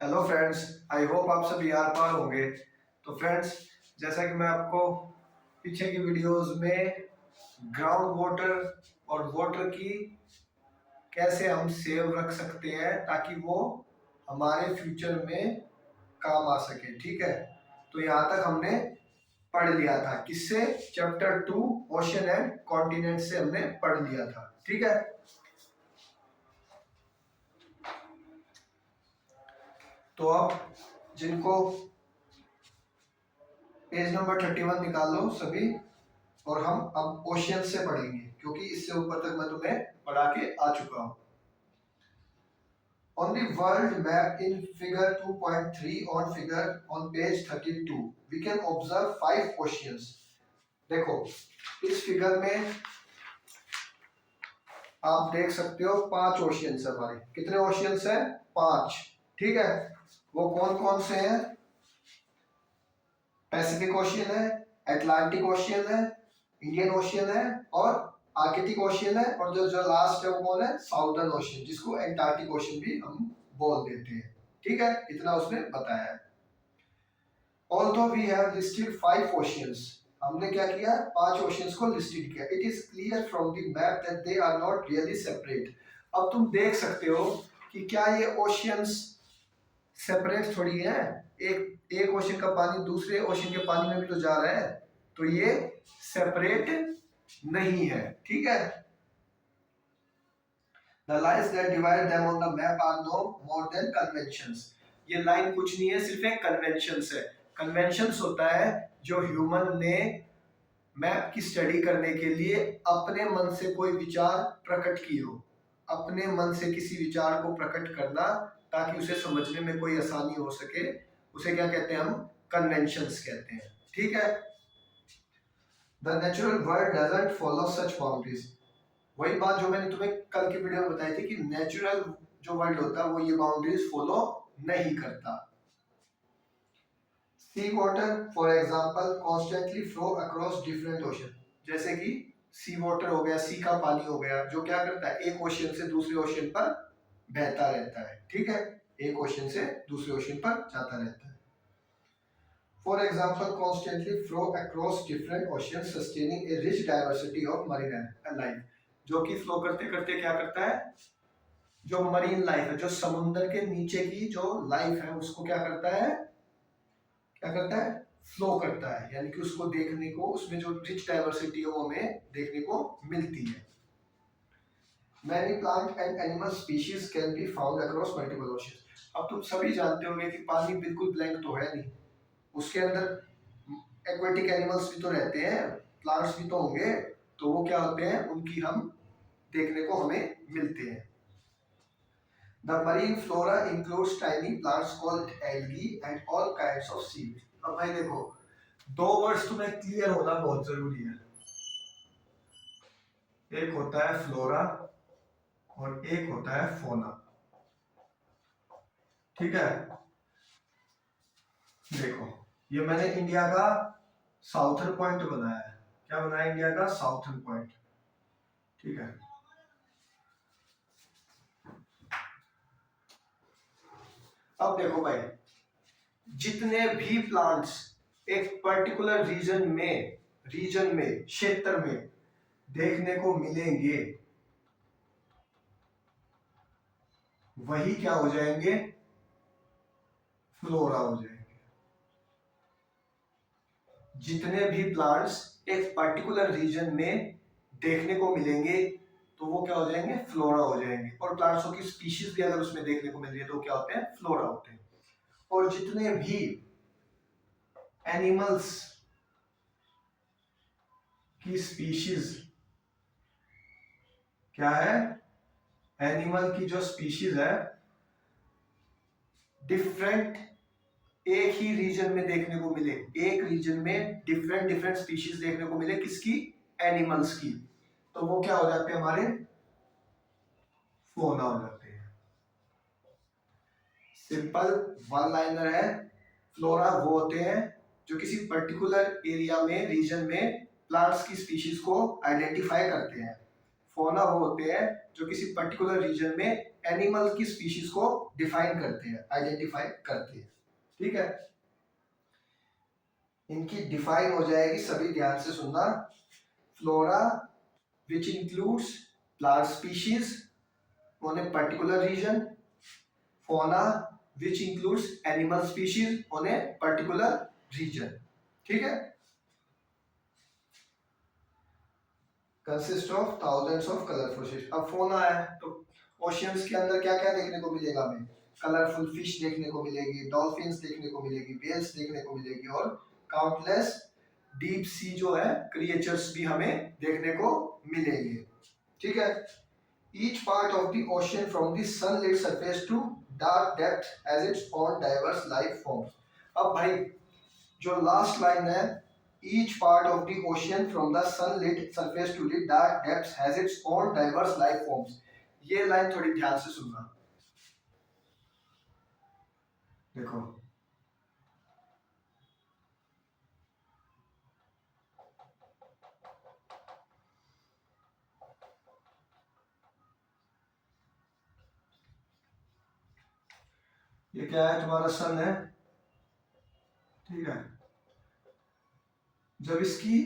Hello friends, I hope आप सब यार पार होंगे। तो फ्रेंड्स, जैसा कि मैं आपको पीछे की वीडियोस में ग्राउंड वाटर और वाटर की कैसे हम सेव रख सकते हैं ताकि वो हमारे फ्यूचर में काम आ सके, ठीक है। तो यहाँ तक हमने पढ़ लिया था, किससे? चैप्टर 2 ओशन एंड कॉन्टिनेंट से हमने पढ़ लिया था, ठीक है। तो अब जिनको पेज नंबर 31 निकाल लो सभी, और हम अब ओशियन से पढ़ेंगे क्योंकि इससे ऊपर तक मैं तुम्हें पढ़ा के आ चुका हूं। On the world map in figure 2.3 on page 32 we can observe 5 oceans। देखो इस फिगर में आप देख सकते हो 5 ओशियंस है हमारे। कितने ओशियंस है? 5, ठीक है। वो कौन कौन से हैं? पैसिफिक ओशियन है, अटलांटिक ओशियन है, इंडियन ओशियन है और आर्कटिक ओशियन है, और जो जो लास्ट है वो कौन है? साउदर्न ओशियन, जिसको एंटार्क्टिक ओशियन भी हम बोल देते हैं, ठीक है। इतना उसने बताया है। Although we have listed 5 oceans, हमने क्या किया? 5 ओशियंस को लिस्टेड किया। It is clear from the map that they are not really separate. अब तुम देख सकते हो कि क्या ये ओशियंस सेपरेट थोड़ी है। एक ओशन का पानी दूसरे ओशन के पानी में भी तो जा रहा है, तो ये सेपरेट नहीं है, ठीक है। The lines that divide them on the map are no more than conventions। ये लाइन कुछ नहीं है, सिर्फ एक कन्वेंशंस है। कन्वेंशंस होता है जो ह्यूमन ने मैप की स्टडी करने के लिए अपने मन से कोई विचार प्रकट की हो, अपने मन से किसी विचार को प्रकट करना ताकि उसे समझने में कोई आसानी हो सके, उसे क्या कहते हैं? हम कन्वेंशंस कहते हैं, ठीक है। The natural world doesn't follow such boundaries. वही बात जो मैंने तुम्हें कल की वीडियो में बताई थी कि नेचुरल जो वर्ल्ड होता है वो ये बाउंड्रीज फॉलो नहीं करता। Sea water for example constantly flow across different ocean. जैसे कि सी वाटर हो गया, सी का पानी हो गया, जो क्या करता है? एक ओशन से दूसरे ओशन पर बहता रहता है, ठीक है। एक ओशन से दूसरे ओशन पर जाता रहता है। For example, constantly flow across different oceans, sustaining a rich diversity of marine life। जो कि फ्लो करते करते क्या करता है? जो मरीन लाइफ है, जो समुद्र के नीचे की जो लाइफ है, उसको क्या करता है? क्या करता है? फ्लो करता है, यानी कि उसको देखने को, उसमें जो रिच डाइवर्सिटी है वो हमें देखने को मिलती है। Many plant and animal species can be found across multiple oceans। अब तुम सभी जानते होंगे कि पानी बिल्कुल ब्लैंक तो है नहीं, उसके अंदर एक्वेटिक एनिमल्स भी तो रहते हैं, प्लांट्स भी तो होंगे, तो वो क्या होते हैं? उनकी हम देखने को हमें मिलते हैं। The marine flora includes tiny plants called algae and all kinds of seaweed। अब भाई देखो, दो वर्ड्स तुम्हें क्लियर होना बहुत जरूरी है। एक होता है फ्लोरा और एक होता है फोना, ठीक है। देखो, ये मैंने इंडिया का साउथर्न पॉइंट बनाया है। क्या बनाया? इंडिया का साउथर्न पॉइंट, ठीक है। अब देखो भाई, जितने भी प्लांट्स एक पर्टिकुलर रीजन में क्षेत्र में देखने को मिलेंगे, वही क्या हो जाएंगे? फ्लोरा हो जाएंगे। जितने भी प्लांट्स एक पर्टिकुलर रीजन में देखने को मिलेंगे तो वो क्या हो जाएंगे? फ्लोरा हो जाएंगे। और प्लांट्सों की स्पीशीज भी अगर उसमें देखने को मिल रही है तो क्या होते हैं? फ्लोरा होते हैं। और जितने भी एनिमल्स की स्पीशीज, क्या है? एनिमल की जो स्पीशीज है डिफरेंट, एक ही रीजन में देखने को मिले, एक रीजन में डिफरेंट डिफरेंट स्पीशीज देखने को मिले, किसकी? एनिमल्स की, तो वो क्या हो जाते हैं? हमारे फोना हो जाते हैं। सिंपल वन लाइनर है। फ्लोरा वो होते हैं जो किसी पर्टिकुलर एरिया में, रीजन में प्लांट्स की स्पीशीज को आइडेंटिफाई करते हैं। फोना वो होते हैं जो किसी पर्टिकुलर रीजन में एनिमल की स्पीशीज को डिफाइन करते हैं, आइडेंटिफाई करते हैं। ठीक है, इनकी डिफाइन हो जाएगी, सभी ध्यान से सुनना। Flora which includes plant species on a particular region, fauna which includes animal species on a particular region. ठीक है, consist of thousands of colourful fish. अब फोना है तो ओशियंस के अंदर क्या क्या देखने को मिलेगा हमें? कलरफुल फिश देखने को मिलेगी, डॉल्फिन्स देखने को मिलेगी, व्हेल्स देखने को मिलेगी और काउंटलेस डीप सी जो है क्रिएचर्स भी हमें देखने को मिलेंगे। ठीक है, each part of the ocean from the sunlit surface to dark depth has its own diverse life forms. अब भाई जो लास्ट लाइन है, each part of the ocean from the sunlit surface to the dark depths has its own diverse life forms। ये line थोड़ी ध्यान से सुनना। देखो ये क्या है, तुम्हारा सन है। ठीक है, जब इसकी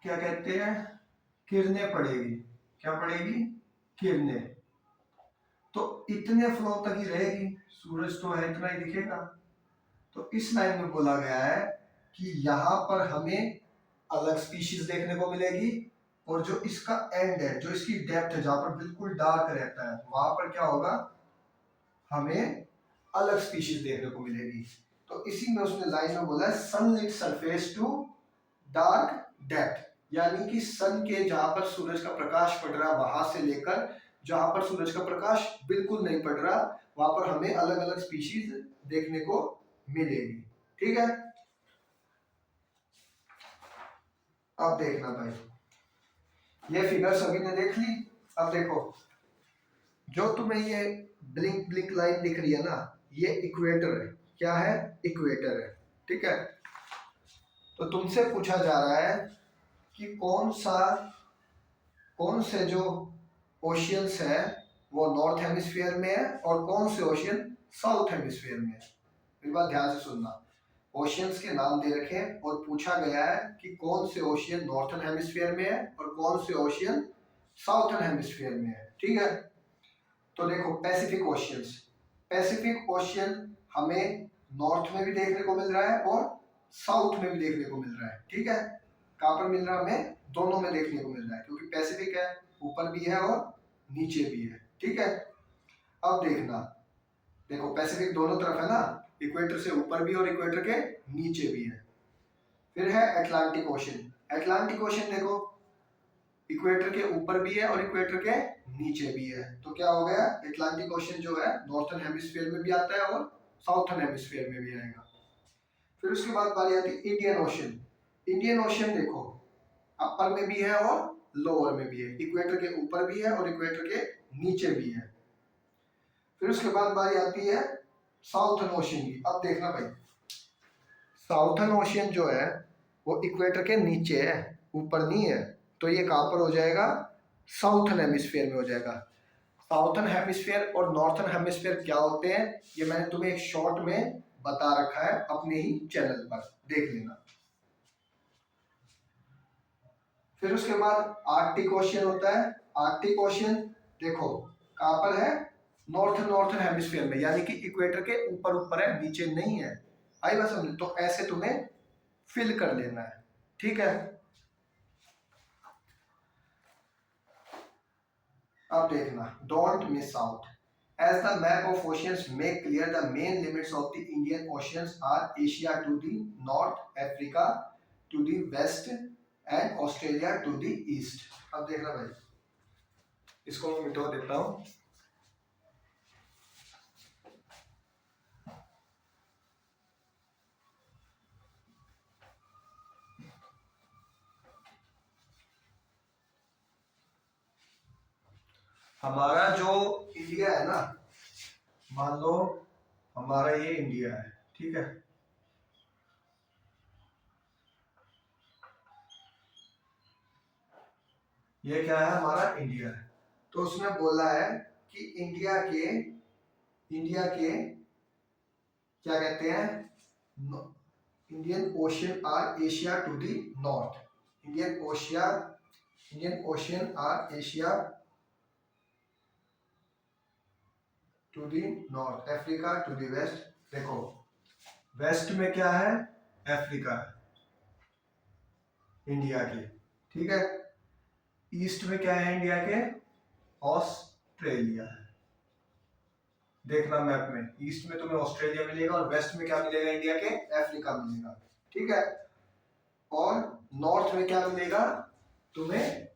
क्या कहते हैं किरणें पड़ेगी, क्या पड़ेगी? किरणें, तो इतने फ्लो तक ही रहेगी, सूरज तो है इतना ही दिखेगा। तो इस लाइन में बोला गया है कि यहाँ पर हमें अलग स्पीशीज देखने को मिलेगी और जो इसका एंड है, जो इसकी डेप्थ है, जहां पर बिल्कुल डार्क रहता है, वहां पर क्या होगा, हमें अलग स्पीशीज देखने को मिलेगी। तो इसी में उसने लाइन में बोला है sunlit surface to dark depth, यानी कि सन के जहां पर सूरज का प्रकाश पड़ रहा है वहां से लेकर जहां पर सूरज का प्रकाश बिल्कुल नहीं पड़ रहा, वहां पर हमें अलग अलग स्पीशीज देखने को मिलेगी। ठीक है, अब देखना भाई, ये फिगर सभी ने देख ली। अब देखो, जो तुम्हें ये ब्लिंक ब्लिंक लाइन दिख रही है ना, ये इक्वेटर है। क्या है? इक्वेटर है। ठीक है, तो तुमसे पूछा जा रहा है कि कौन से जो ओशियंस है वो नॉर्थ हेमिस्फीयर में है और कौन से ओशियन साउथ हेमिस्फीयर में है। मेरी बात ध्यान से सुनना, ओशियंस के नाम दे रखे हैं और पूछा गया है कि कौन से ओशियन नॉर्थन हेमिस्फीयर में है और कौन से ओशियन साउथर्न हेमिस्फीयर में है। ठीक है, तो देखो पैसिफिक ओशियंस, पैसिफिक ओशियन हमें नॉर्थ में भी देखने को मिल रहा है और साउथ में भी देखने को मिल रहा है। ठीक है, कहाँ पर मिल रहा है? हमें दोनों में देखने को मिल रहा है, क्योंकि पैसिफिक है, ऊपर भी है और नीचे भी है। ठीक है, अब देखना, देखो पैसिफिक दोनों तरफ है ना, इक्वेटर से ऊपर भी और इक्वेटर के नीचे भी है। फिर है अटलांटिक ओशन, अटलांटिक ओशन देखो इक्वेटर के ऊपर भी है और इक्वेटर के नीचे भी है। तो क्या हो गया, अटलांटिक ओशन जो है नॉर्थर्न हेमिस्फीयर में भी आता है और साउथर्न हेमिस्फीयर में भी आएगा। फिर उसके बाद बारी आती है इंडियन ओशन। इंडियन ओशन देखो अपर में भी है और लोअर में भी है, इक्वेटर के ऊपर भी है और इक्वेटर के नीचे भी है। फिर उसके बाद बारी आती है साउथर्न ओशन की। अब देखना भाई, साउथर्न ओशन जो है वो इक्वेटर के नीचे है, ऊपर नहीं है। तो ये कहाँ पर हो जाएगा? साउथर्न हेमिस्फीयर में हो जाएगा। साउथर्न हेमिस्फीयर और नॉर्थर्न हेमिस्फीयर क्या होते हैं, ये मैंने तुम्हें एक शॉर्ट में बता रखा है अपने ही चैनल पर, देख लेना। फिर उसके बाद आर्कटिक ओशियन होता है। आर्कटिक ओशियन देखो कहाँ पर है? नॉर्थर्न हेमिस्फीयर में, यानी कि इक्वेटर के ऊपर ऊपर है, नीचे नहीं है। आई बात समझ? तो ऐसे तुम्हें फिल कर लेना है। ठीक है, अब देखना, don't miss out. As the map of oceans make clear, the main limits of the Indian Oceans are Asia to the north, Africa to the west, and Australia to the east। अब देखना भाई, इसको मैं मिटा देता हूँ। हमारा जो इंडिया है ना, मान लो हमारा ये इंडिया है। ठीक है, ये क्या है? हमारा इंडिया है। तो उसने बोला है कि इंडिया के क्या कहते हैं, Indian Ocean are Asia to the north, Indian Ocean are Asia to the north, Africa to the west. देखो वेस्ट में क्या है, अफ्रीका इंडिया के, ठीक है। ईस्ट में क्या है इंडिया के, ऑस्ट्रेलिया है। देखना मैप में, ईस्ट में तुम्हें ऑस्ट्रेलिया मिलेगा और वेस्ट में क्या मिलेगा इंडिया के, अफ्रीका मिलेगा, ठीक है। और नॉर्थ में क्या मिलेगा तुम्हें,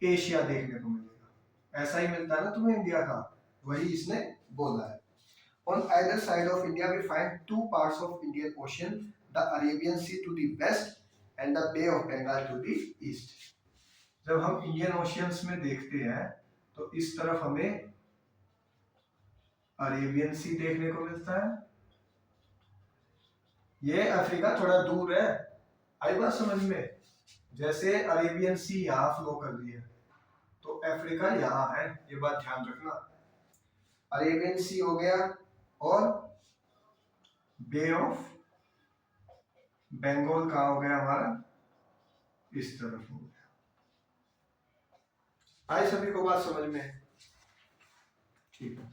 एशिया देखने को मिलेगा। ऐसा ही मिलता है ना तुम्हें इंडिया का, वही इसने बोला है। On either side of India we find two parts of Indian Ocean, the Arabian Sea to the west and the Bay of Bengal to the east. जब हम इंडियन ओशियंस में देखते हैं तो इस तरफ हमें अरेबियन सी देखने को मिलता है, ये अफ्रीका थोड़ा दूर है, आई बात समझ में। जैसे अरेबियन सी यहाँ फ्लो कर रही है तो अफ्रीका यहाँ है, ये बात ध्यान रखना। अरेबियन सी हो गया और बे ऑफ बंगाल कहाँ हो गया हमारा, इस तरफ हो गया। आई सभी को बात समझ में, ठीक है।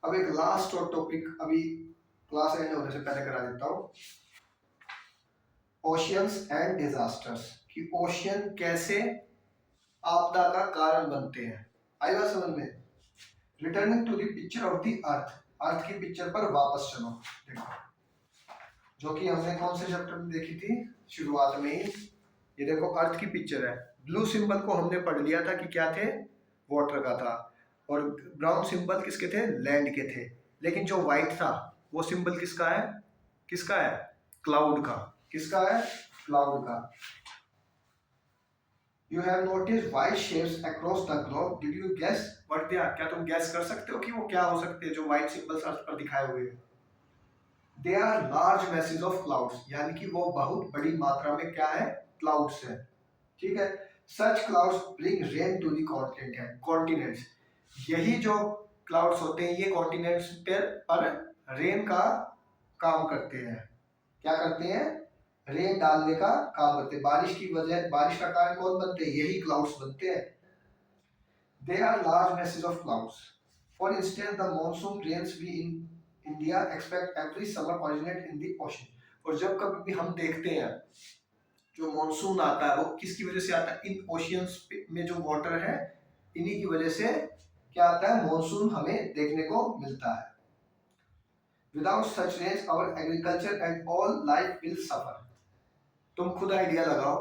अब एक लास्ट और टॉपिक अभी क्लास एंड होने से पहले करा देता हूँ, ओशियंस एंड डिजास्टर्स, कि ओशियन कैसे आपदा का कारण बनते हैं। आई बात समझ में। Returning to the picture of the earth, earth की पिक्चर पर वापस चलो। देखो जो कि हमने कौन से चैप्टर में देखी थी, शुरुआत में ही। ये देखो अर्थ की पिक्चर है, ब्लू सिंबल को हमने पढ़ लिया था कि क्या थे, वाटर का था, और ब्राउन सिंबल किसके थे, लैंड के थे। लेकिन जो व्हाइट था वो सिंबल किसका है, क्लाउड का। किसका है, क्लाउड का। You have noticed white shapes across the globe. Did you guess what they are? क्या तुम गैस कर सकते हो कि वो क्या हो सकते हैं जो व्हाइट सिंबल्स अर्थ पर दिखाए हुए हैं? They are large masses of clouds, यानी कि वो बहुत बड़ी मात्रा में क्या है, क्लाउड्स है, ठीक है। Such clouds bring rain to the continents. यही जो क्लाउड्स होते हैं ये कॉन्टिनेंट्स पर रेन का काम करते हैं। क्या करते हैं, रेन डालने का काम करते हैं। बारिश की वजह, बारिश का कारण कौन बनते हैं, यही क्लाउड्स बनते हैं। They are large masses of clouds. For instance, the monsoon rains we in India expect every summer originate in the ocean. और जब कभी भी हम देखते हैं जो मॉनसून आता है वो किसकी वजह से आता है, इन ओशियंस में जो वाटर है इन्हीं की वजह से क्या आता है, मॉनसून हमें देखने को मिलता है। Without such rains, our agriculture and all life will suffer. तुम खुद आइडिया लगाओ,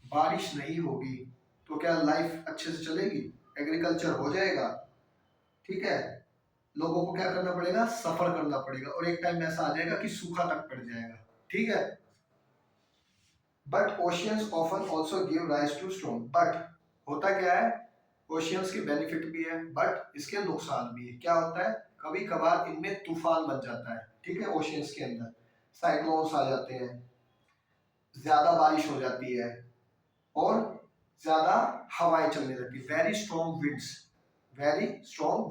बारिश नहीं होगी तो क्या लाइफ अच्छे से चलेगी, एग्रीकल्चर हो जाएगा, ठीक है। लोगों को क्या करना पड़ेगा, सफर करना पड़ेगा, और एक टाइम ऐसा आ जाएगा कि सूखा तक पड़ जाएगा, ठीक है। But oceans often also give rise to storm. But होता क्या है, ओशियंस के बेनिफिट भी है बट इसके नुकसान भी है। क्या होता है, कभी कभार इनमें तूफान बन जाता है, ठीक है। ओशियंस के अंदर साइक्लोन्स आ जाते हैं, ज्यादा बारिश हो जाती है और ज्यादा हवाएं चलने लगती है। वेरी स्ट्रॉन्ग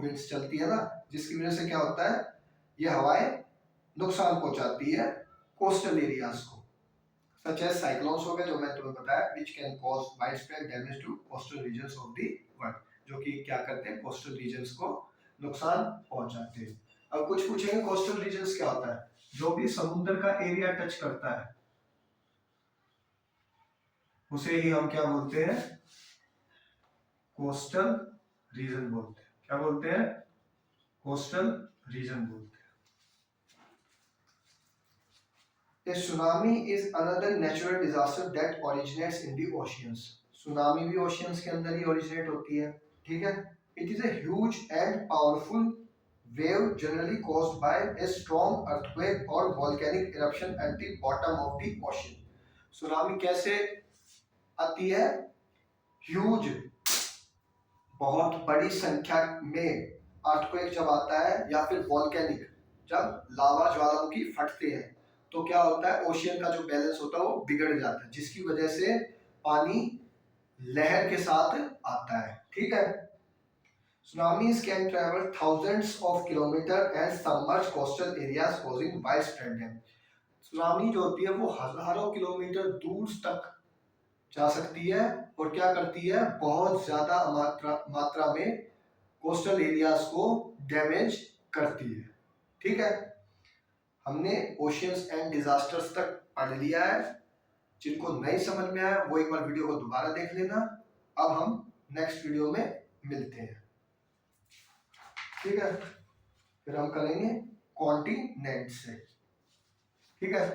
विंड्स चलती है ना, जिसकी वजह से क्या होता है, ये हवाएं नुकसान पहुंचाती है कोस्टल एरियाज को। सच एज साइक्लोन्स हो गए जो मैं तुम्हें बताया, which can cause widespread damage to coastal regions of the world, जो कि क्या करते हैं, कोस्टल रीजन्स को नुकसान पहुंचाते हैं। अब कुछ पूछेंगे कोस्टल रीजन्स क्या होता है, जो भी समुद्र का एरिया टच करता है उसे ही हम क्या बोलते हैं, कोस्टल रीजन बोलते हैं। क्या बोलते हैं, कोस्टल रीजन बोलते हैं। A tsunami is another natural disaster that originates in the oceans. Tsunami भी ओशियंस के अंदर ही ओरिजिनेट होती है, ठीक है। It is a huge and powerful wave generally caused by a strong earthquake or volcanic eruption at the bottom of the ocean. Tsunami कैसे आती है, ह्यूज, बहुत बड़ी संख्या में अर्थक्वेक जब आता है या फिर वॉल्केनिक, जब लावा ज्वालामुखी फटते हैं तो क्या होता है, ओशियन का जो बैलेंस होता है वो बिगड़ जाता है, जिसकी वजह से पानी लहर के साथ आता है, ठीक है। Tsunamis can travel thousands of kilometers and submerge coastal areas causing widespread damage. Tsunami जो होती है वो हजारों किलोमीटर दूर तक जा सकती है और क्या करती है, बहुत ज्यादा मात्रा में कोस्टल एरियाज को डैमेज करती है। ठीक है, हमने ओशियंस एंड डिजास्टर्स तक पढ़ लिया है। जिनको नहीं समझ में आया वो एक बार वीडियो को दोबारा देख लेना। अब हम नेक्स्ट वीडियो में मिलते हैं। ठीक है, फिर हम करेंगे कॉन्टिनेंट से। ठीक है।